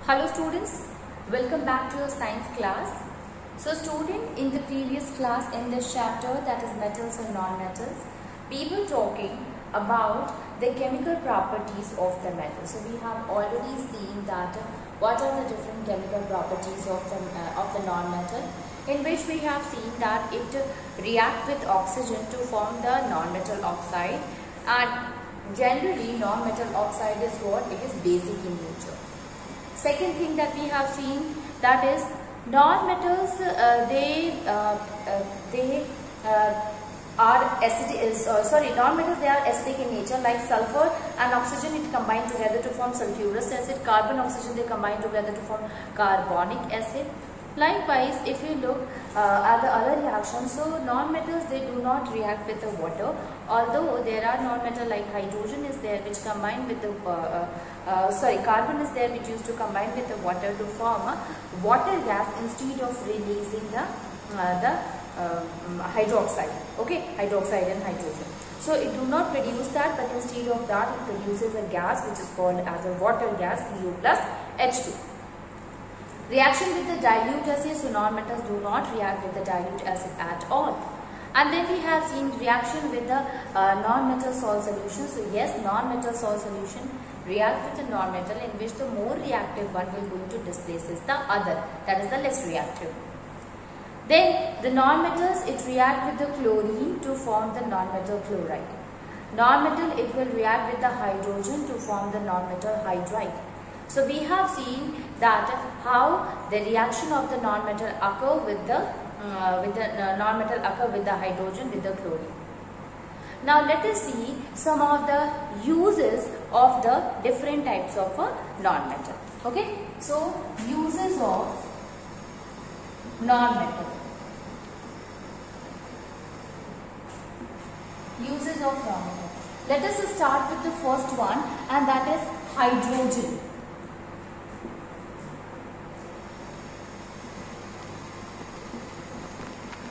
Hello students, welcome back to your science class. So student, in the previous class in this chapter, that is metals and non-metals, we were talking about the chemical properties of the metal. So we have already seen that what are the different chemical properties of the non-metal, in which we have seen that it reacts with oxygen to form the non-metal oxide, and generally non-metal oxide is what? It is basic in nature. Second thing that we have seen, that is non-metals are acidic. Non-metals, they are acidic in nature, like sulfur and oxygen, it combine together to form sulfurous acid. Carbon, oxygen, they combine together to form carbonic acid. Likewise, if you look at the other reactions, so non-metals, they do not react with the water, although there are non-metal like hydrogen is there which combine with the carbon is there which used to combine with the water to form a water gas instead of releasing the hydroxide. Okay, hydroxide and hydrogen. So it do not produce that, but instead of that it produces a gas which is called as a water gas, Cu plus H2. Reaction with the dilute acid, so non-metals do not react with the dilute acid at all. And then we have seen reaction with the non-metal salt solution. So yes, non-metal salt solution react with the non-metal, in which the more reactive one will going to displaces the other, that is the less reactive. Then the non-metals, it react with the chlorine to form the non-metal chloride. Non-metal, it will react with the hydrogen to form the non-metal hydride. So we have seen that how the reaction of the non-metal occur with the non-metal occur with the hydrogen with the chlorine. Now let us see some of the uses of the different types of non-metal. Okay, so uses of non-metal. Uses of non-metal. Let us start with the first one, and that is hydrogen.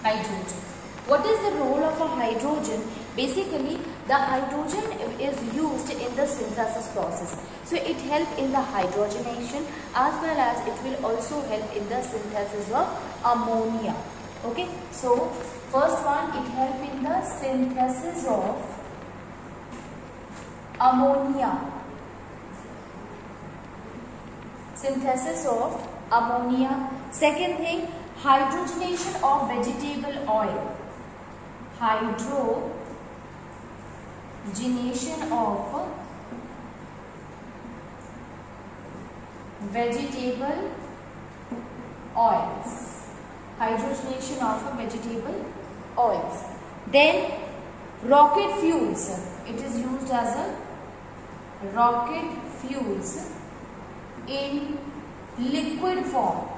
Hydrogen. What is the role of a hydrogen? Basically, the hydrogen is used in the synthesis process. So it helps in the hydrogenation, as well as it will also help in the synthesis of ammonia. Okay, so first one, it helps in the synthesis of ammonia. Synthesis of ammonia. Second thing, hydrogenation of vegetable oil. Hydrogenation of vegetable oils. Hydrogenation of vegetable oils. Then rocket fuels. It is used as a rocket fuels in liquid form.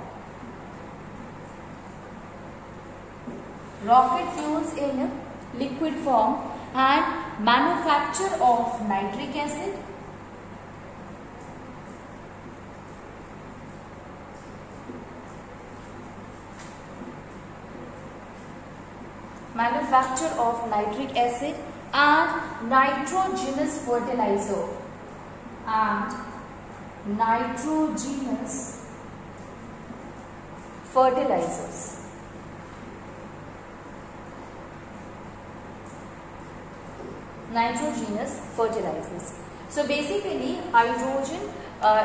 Rocket fuels in liquid form, and manufacture of nitric acid, and nitrogenous fertilizer, fertilizers. Nitrogenous fertilizers. So basically, hydrogen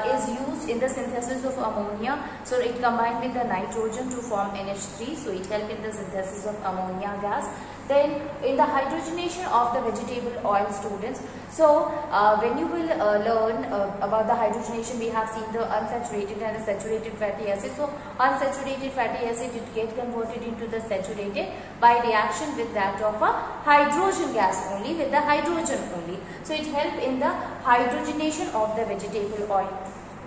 is used in the synthesis of ammonia. So it combined with the nitrogen to form NH3. So it helps in the synthesis of ammonia gas. Then in the hydrogenation of the vegetable oil, students. So when you will learn about the hydrogenation, we have seen the unsaturated and the saturated fatty acid. So unsaturated fatty acid, it gets converted into the saturated by reaction with that of a hydrogen gas only, with the hydrogen only. So it helps in the hydrogenation of the vegetable oil.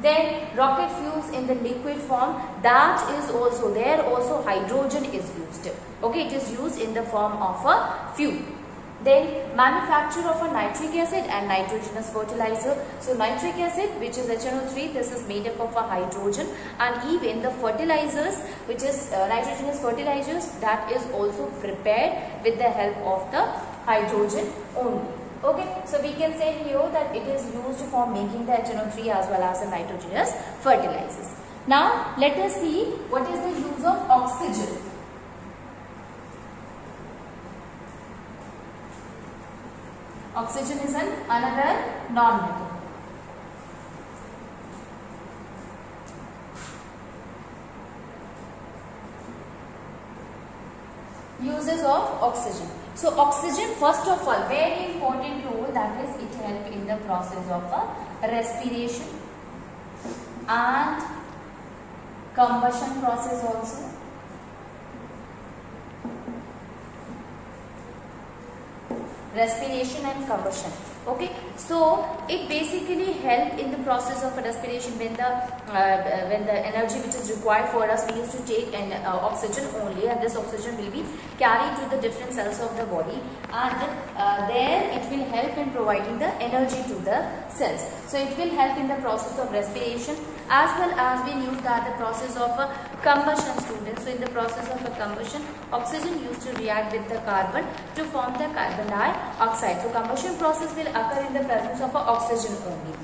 Then rocket fuels in the liquid form, that is also there, also hydrogen is used. Okay, it is used in the form of a fuel. Then manufacture of a nitric acid and nitrogenous fertilizer. So nitric acid, which is HNO3, this is made up of a hydrogen, and even the fertilizers, which is nitrogenous fertilizers, that is also prepared with the help of the hydrogen only. Okay, so we can say here that it is used for making the HNO3 as well as the nitrogenous fertilizers. Now let us see what is the use of oxygen. Oxygen is another non-metal. Uses of oxygen. So oxygen, first of all, very important role, that is it helps in the process of respiration and combustion process also. Respiration and combustion. Okay, so it basically help in the process of respiration when the energy which is required for us, we used to take an oxygen only, and this oxygen will be carried to the different cells of the body, and there it will help in providing the energy to the cells. So it will help in the process of respiration, as well as we knew that the process of combustion, students. So in the process of combustion, oxygen used to react with the carbon to form the carbon dioxide. So combustion process will occur in the presence of oxygen only.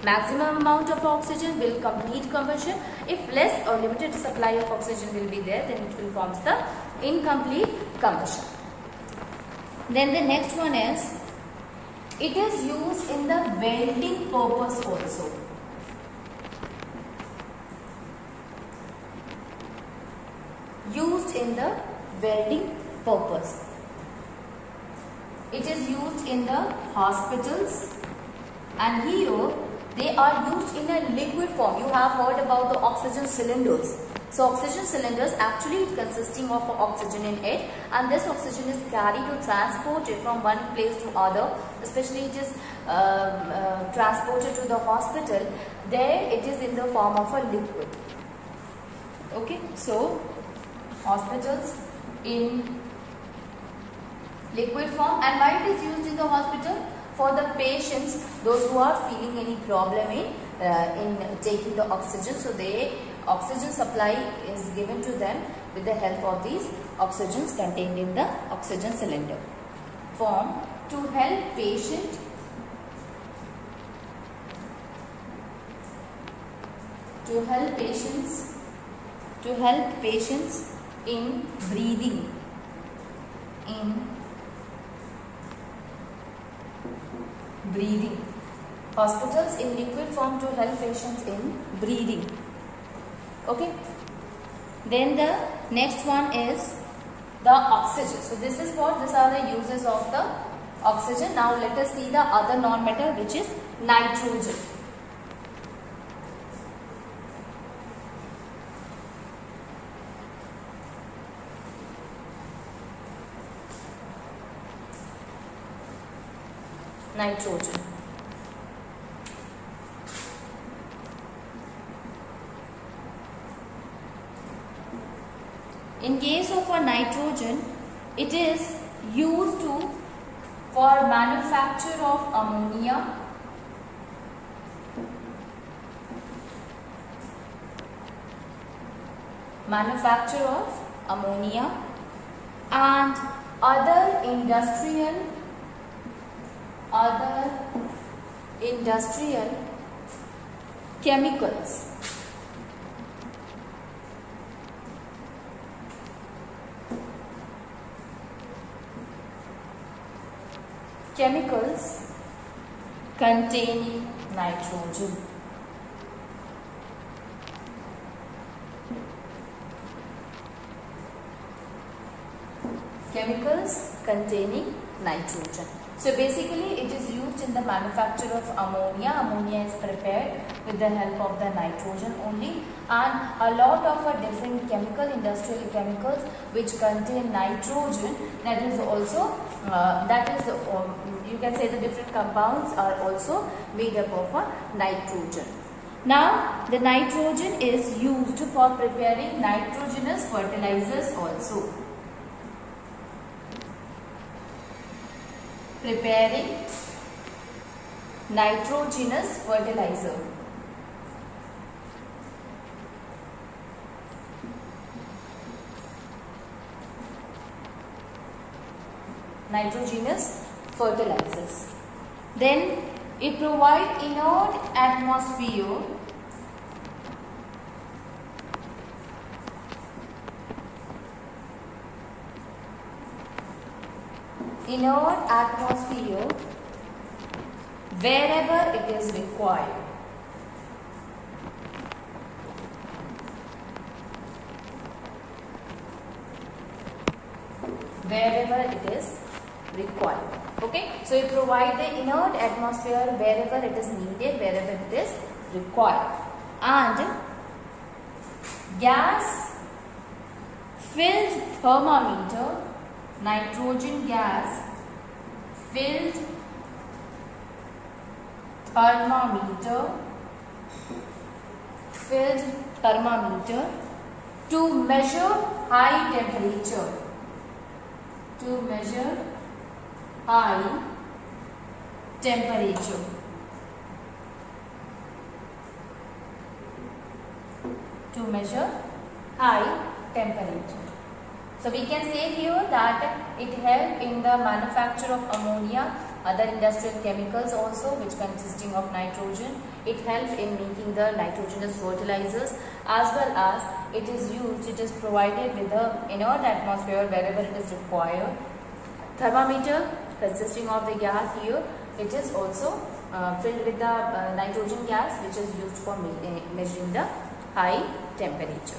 Maximum amount of oxygen will complete combustion. If less or limited supply of oxygen will be there, then it will form the incomplete combustion. Then the next one is, it is used in the welding purpose also. Used in the welding purpose. It is used in the hospitals, and here they are used in a liquid form. You have heard about the oxygen cylinders. So oxygen cylinders actually consisting of oxygen in it, and this oxygen is carried or transported from one place to other. Especially it is transported to the hospital. There it is in the form of a liquid. Okay, so hospitals in liquid form. And why it is used in the hospital? For the patients, those who are feeling any problem in taking the oxygen, so oxygen supply is given to them with the help of these oxygens contained in the oxygen cylinder form, to help patients in breathing, hospitals in liquid form to help patients in breathing. Okay, then the next one is the oxygen. So these are the uses of the oxygen. Now let us see the other non-metal, which is nitrogen. Nitrogen. In case of a nitrogen, it is used for manufacture of ammonia, and other industrial chemicals. Containing nitrogen. Chemicals containing nitrogen. So basically it is used in the manufacture of ammonia. Ammonia is prepared with the help of the nitrogen only, and a lot of different industrial chemicals which contain nitrogen, that is also you can say the different compounds are also made up of nitrogen. Now the nitrogen is used for preparing nitrogenous fertilizers also. Preparing nitrogenous fertilizer. Nitrogenous fertilizers. Then it provides inert atmosphere wherever it is required. Wherever it is required. Okay, so you provide the inert atmosphere wherever it is needed, wherever it is required. And gas filled thermometer, nitrogen gas filled thermometer to measure high temperature. To measure high temperature. To measure high temperature. So we can say here that it helps in the manufacture of ammonia, other industrial chemicals also which consisting of nitrogen. It helps in making the nitrogenous fertilizers, as well as it is provided with the inert atmosphere wherever it is required. Thermometer consisting of the gas here, it is also filled with the nitrogen gas which is used for measuring the high temperature.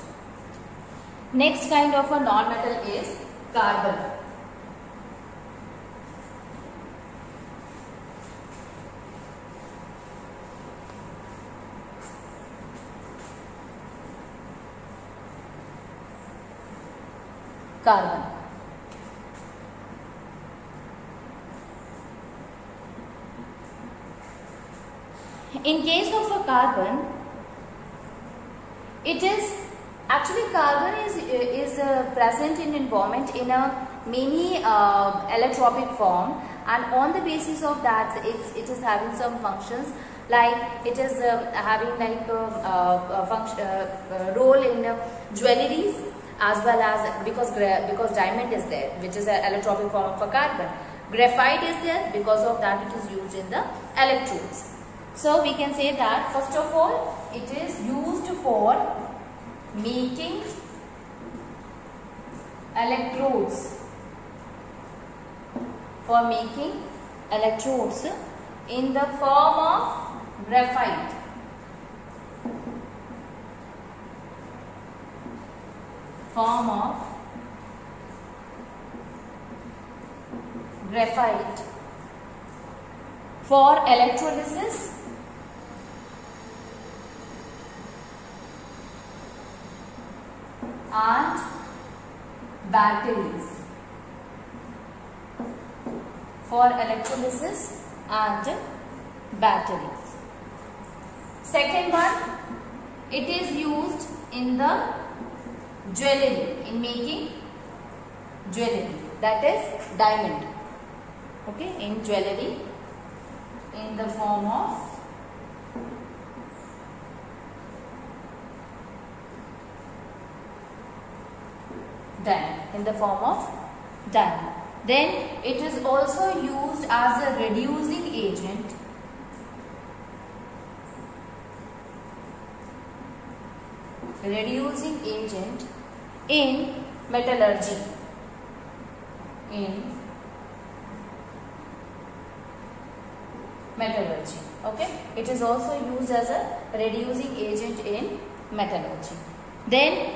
Next kind of a non-metal is carbon. Carbon. In case of a carbon, it is actually carbon is present in environment in a many allotropic form, and on the basis of that it is having some functions, like it is having like a role in jewelries, as well as because diamond is there, which is an allotropic form of a carbon. Graphite is there, because of that it is used in the electrodes. So we can say that first of all it is used for making electrodes, in the form of graphite. For electrolysis and batteries. Second one, it is used in the jewelry, in making jewelry, that is diamond. Okay, in jewelry, in the form of diamond. Then it is also used as a reducing agent in metallurgy. Okay, it is also used as a reducing agent in metallurgy. Then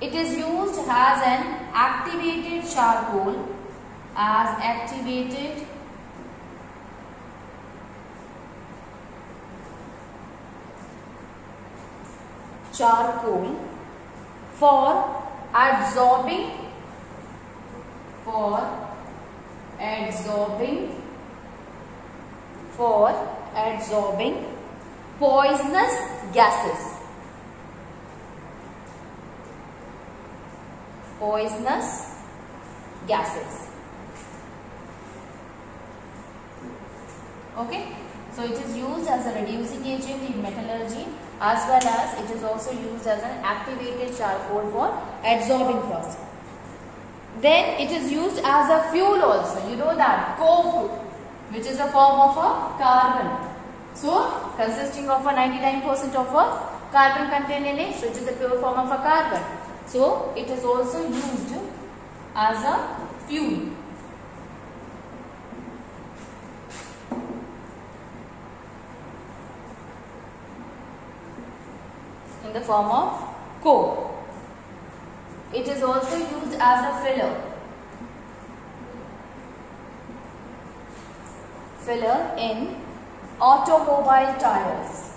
it is used as an activated charcoal, for absorbing poisonous gases. Okay, so it is used as a reducing agent in metallurgy, as well as it is also used as an activated charcoal for adsorbing process. Then it is used as a fuel also. You know that coke which is a form of a carbon. So consisting of a 99% of a carbon contained in it, so it is the pure form of a carbon. So it is also used as a fuel. In the form of coke. It is also used as a filler. Filler in automobile tires.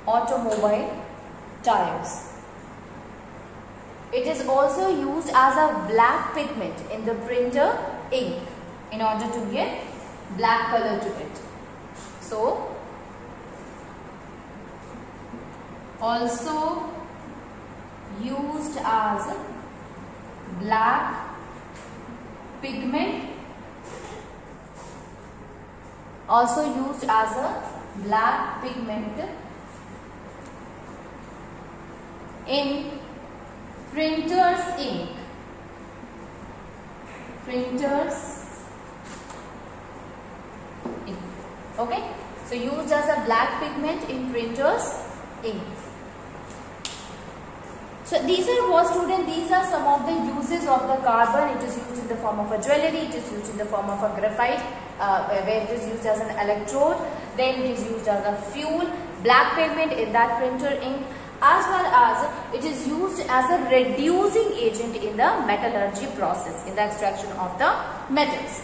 Automobile tires. It is also used as a black pigment in the printer ink in order to get black color to it. So, also used as black pigment, also used as a black pigment in printer's ink. Printer's ink. Okay, so used as a black pigment in printer's ink. So these are what, student, these are some of the uses of the carbon. It is used in the form of a jewelry, it is used in the form of a graphite, where it is used as an electrode, then it is used as a fuel, black pigment in that printer ink, as well as it is used as a reducing agent in the metallurgy process, in the extraction of the metals.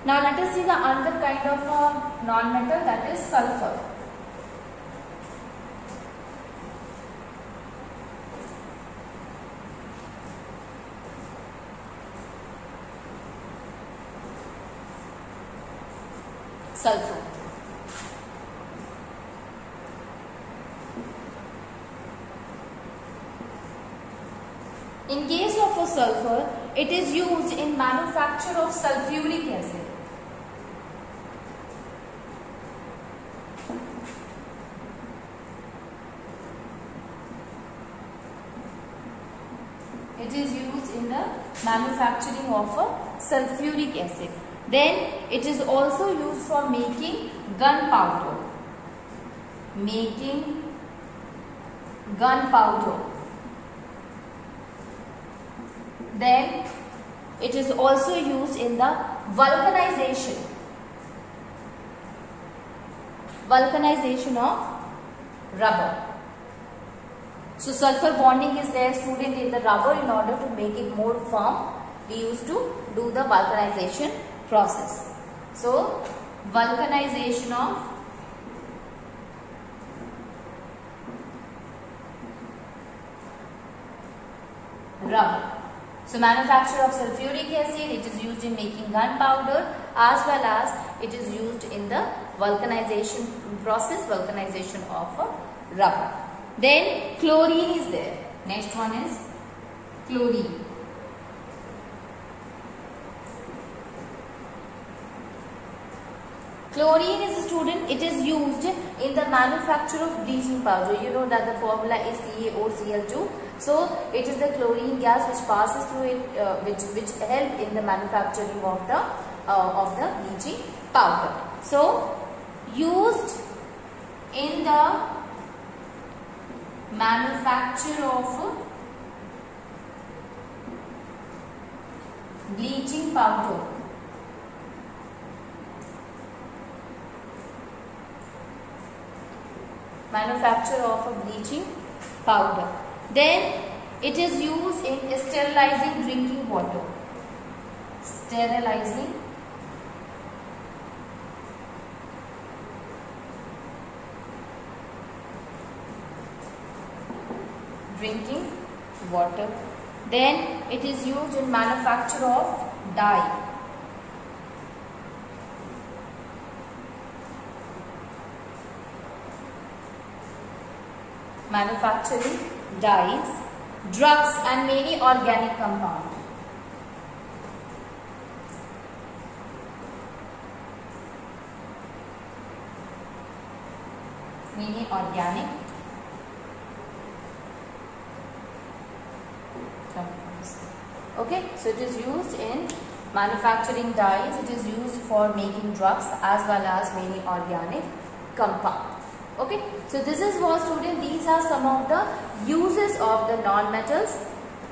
Now let us see the another kind of non-metal, that is sulfur. Sulfur. In case of a sulfur, it is used in manufacture of sulfuric acid. It is used in the manufacturing of a sulfuric acid. Then it is also used for making gunpowder. Making gunpowder. Then it is also used in the vulcanization. Vulcanization of rubber. So sulfur bonding is there, student, in the rubber. In order to make it more firm, we used to do the vulcanization process. So vulcanization of rubber. So manufacture of sulfuric acid, it is used in making gunpowder, as well as it is used in the vulcanization process, vulcanization of rubber. Then chlorine is there. Next one is chlorine. Chlorine is, a student, it is used in the manufacture of bleaching powder. You know that the formula is CaOCl2. So it is the chlorine gas which passes through it, which help in the manufacturing of the bleaching powder. So used in the manufacture of bleaching powder. Manufacture of a bleaching powder. Then it is used in sterilizing drinking water. Sterilizing drinking water. Then it is used in manufacture of dye. Manufacturing dyes, drugs and many organic compounds. Many organic Okay, so it is used in manufacturing dyes, it is used for making drugs as well as many organic compounds. Okay, so this is what student, these are some of the uses of the non-metals.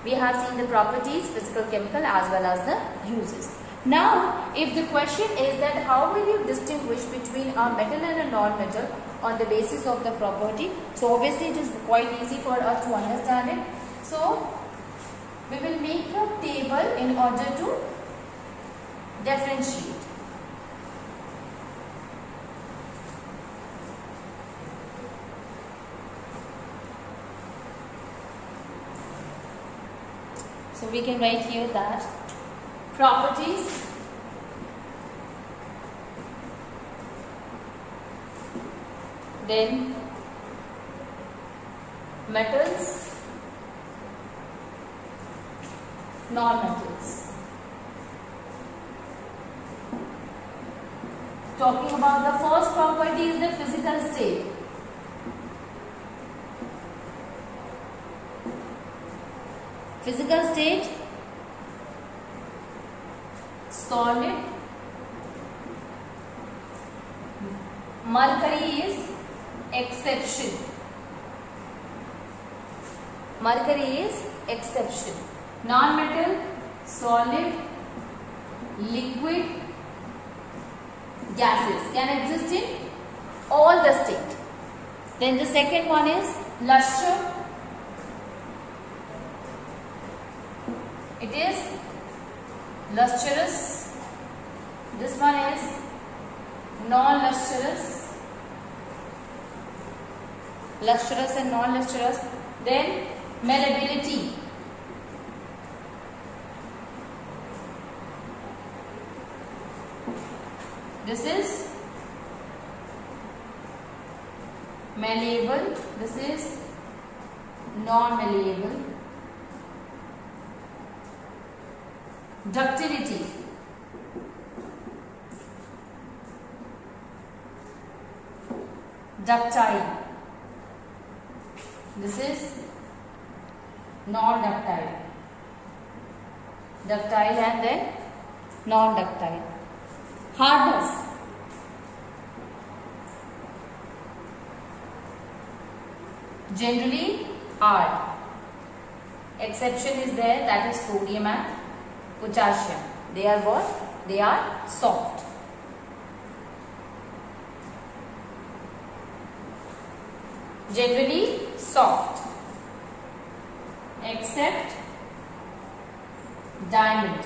We have seen the properties, physical, chemical as well as the uses. Now, if the question is that how will you distinguish between a metal and a non-metal on the basis of the property? So obviously it is quite easy for us to understand it. So we will make a table in order to differentiate. So we can write here that properties then metals, non-metals. Talking about the first property is the physical state. Physical state, solid. Mercury is exception. Mercury is exception. Non-metal, solid, liquid, gases can exist in all the state. Then the second one is luster. It is lustrous. This one is non-lustrous. Lustrous and non-lustrous. Then malleability. This is malleable. This is non-malleable. Ductility. Ductile. This is non-ductile. Ductile and then non-ductile. Hardness. Generally hard. Exception is there, that is sodium and potassium. They are what? They are soft. Generally soft, except diamond.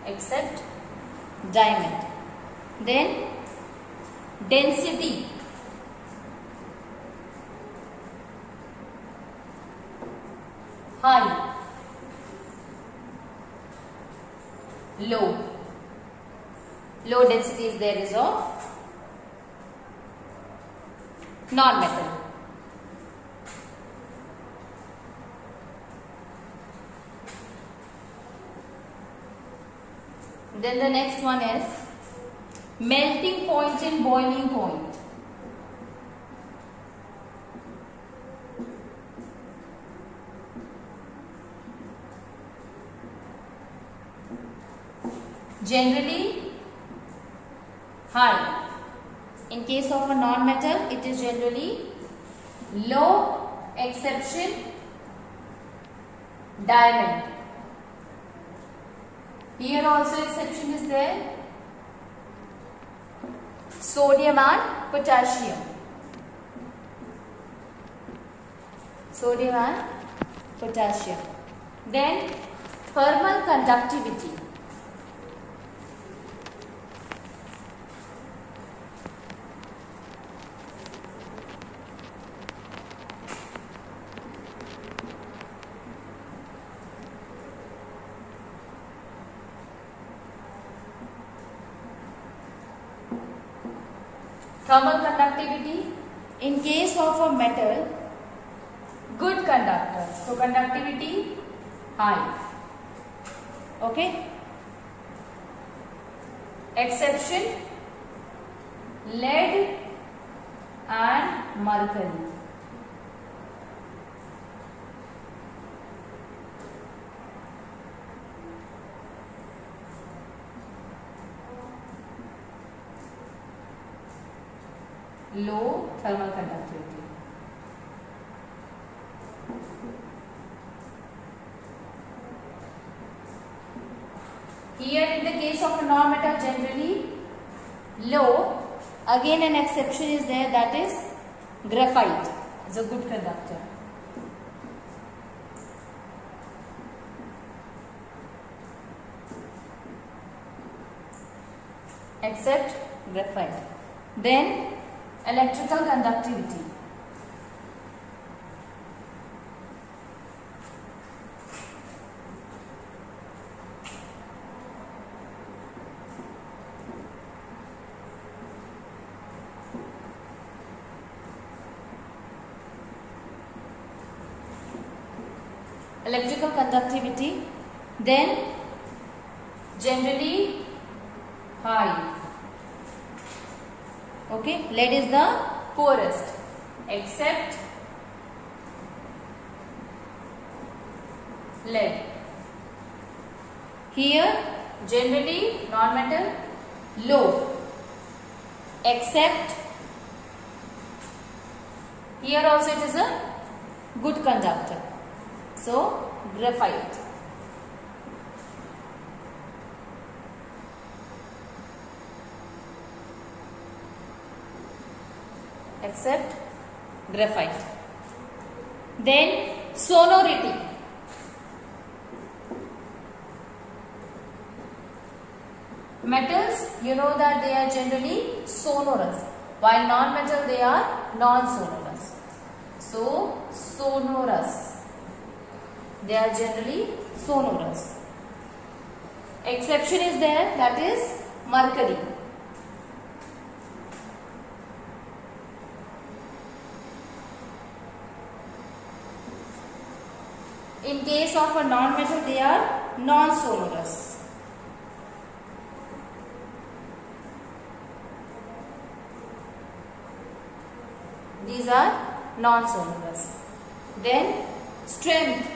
Except diamond. Then density. High, low. Low density is there is of non-metal. Then the next one is melting point and boiling point. Generally high. In case of a non-metal, it is generally low, exception diamond. Here also exception is there, sodium and potassium. Sodium and potassium. Then thermal conductivity. Thermal conductivity, in case of a metal, good conductor. So conductivity high. Okay. Exception, lead and mercury. Low thermal conductivity. Here in the case of a non-metal generally low, again an exception is there, that is graphite is a good conductor. Except graphite. Then electrical conductivity. Electrical conductivity, then generally high. Okay, lead is the poorest except lead. Here generally non-metal low except here also it is a good conductor. So graphite. Except graphite. Then sonority. Metals, you know that they are generally sonorous, while non-metal they are non-sonorous. So sonorous. They are generally sonorous. Exception is there, that is mercury. In case of a non-metal, they are non-sonorous. These are non-sonorous. Then strength.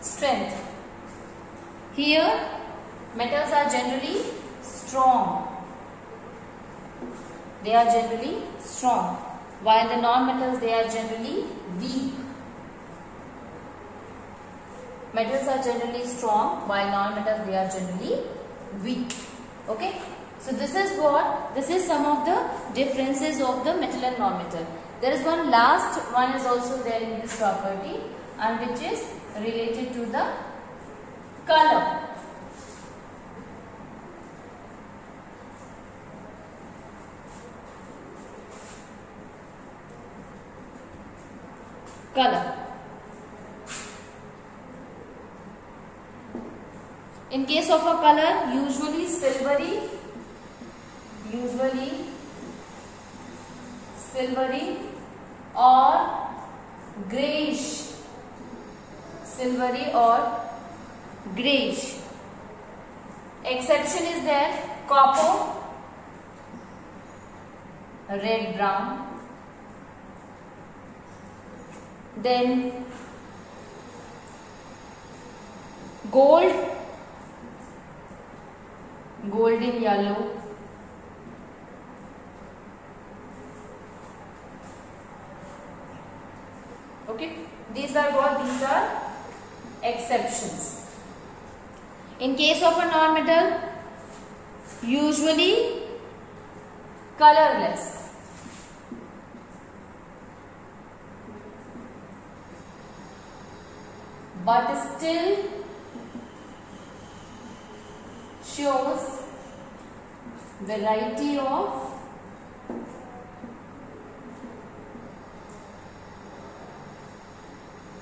Strength. Here metals are generally strong. They are generally strong, while the non-metals they are generally weak. Metals are generally strong, while non-metals they are generally weak. Okay, so this is some of the differences of the metal and non-metal. There is one last one is also there in this property, and which is related to the color. Color. In case of a color, usually silvery or greyish. Silvery or greyish. Exception is there, copper, red brown. Then gold, golden yellow. Okay, these are what? These are exceptions. In case of a non-metal, usually colorless. But still shows variety of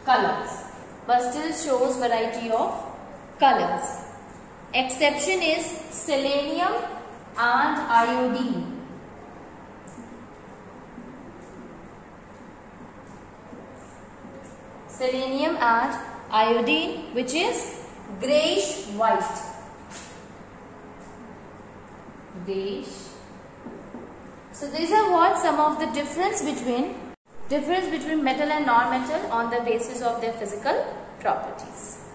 colors. But still shows variety of colors. Exception is selenium and iodine. Selenium and iodine, which is grayish white. Grayish. So these are what some of the difference between metal and non-metal on the basis of their physical properties.